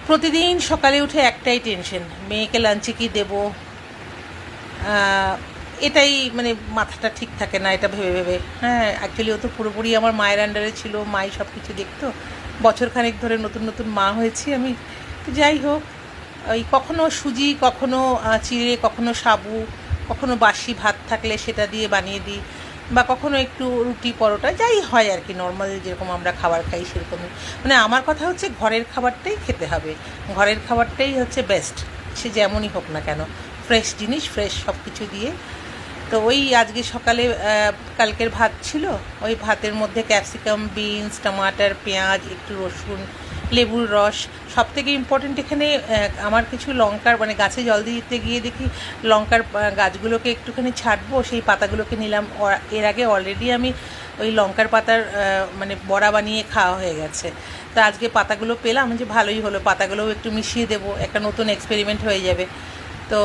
প্রতিদিন সকালে উঠে একটাই টেনশন, মেয়েকে লাঞ্চে কি দেবো। এটাই মানে মাথাটা ঠিক থাকে না এটা ভেবে ভেবে। হ্যাঁ, অ্যাকচুয়ালি ও তো পুরোপুরি আমার মায়ের আন্ডারে ছিল, মাই সব কিছু দেখতো। বছরখানেক ধরে নতুন নতুন মা হয়েছি আমি। তো যাই হোক, ওই কখনো সুজি, কখনো চিড়ে, কখনো সাবু, কখনো বাসি ভাত থাকলে সেটা দিয়ে বানিয়ে দিই, বা কখনো একটু রুটি পরোটা, যাই হয় আর কি, নর্মাল যেরকম আমরা খাবার খাই সেরকমই। মানে আমার কথা হচ্ছে ঘরের খাবারটাই খেতে হবে, ঘরের খাবারটাই হচ্ছে বেস্ট, সে যেমনই হোক না কেন, ফ্রেশ জিনিস, ফ্রেশ সব কিছু দিয়ে। তো ওই আজকে সকালে কালকের ভাত ছিল, ওই ভাতের মধ্যে ক্যাপসিকাম, বিনস, টমাটার, পেঁয়াজ, একটু রসুন, লেবুর রস, সব থেকে ইম্পর্টেন্ট এখানে আমার কিছু লঙ্কার, মানে গাছে জল দিতে গিয়ে দেখি লঙ্কার গাছগুলোকে একটুখানি ছাড়বো, সেই পাতাগুলোকে নিলাম। এর আগে অলরেডি আমি ওই লঙ্কার পাতার মানে বড়া বানিয়ে খাওয়া হয়ে গেছে। তো আজকে পাতাগুলো পেলাম, যে ভালোই হলো, পাতাগুলোও একটু মিশিয়ে দেবো, একটা নতুন এক্সপেরিমেন্ট হয়ে যাবে। তো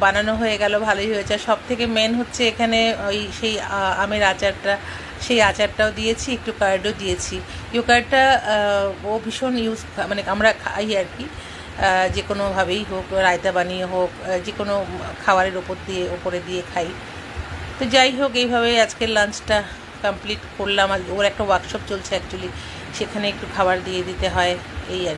বানানো হয়ে গেল, ভালোই হয়েছে। সব থেকে মেন হচ্ছে এখানে ওই সেই আমের আচারটা, সেই আচারটাও দিয়েছি, একটু কার্ডও দিয়েছি। ইয়োকার্টটা ও ভীষণ মানে আমরা খাই আর কি, যে কোনোভাবেই হোক, রায়তা বানিয়ে হোক, যে কোনো খাবারের ওপরে দিয়ে খাই। তো যাই হোক, এইভাবে আজকের লাঞ্চটা কমপ্লিট করলাম। ওর একটা ওয়ার্কশপ চলছে অ্যাকচুয়ালি, সেখানে একটু খাবার দিয়ে দিতে হয়, এই আর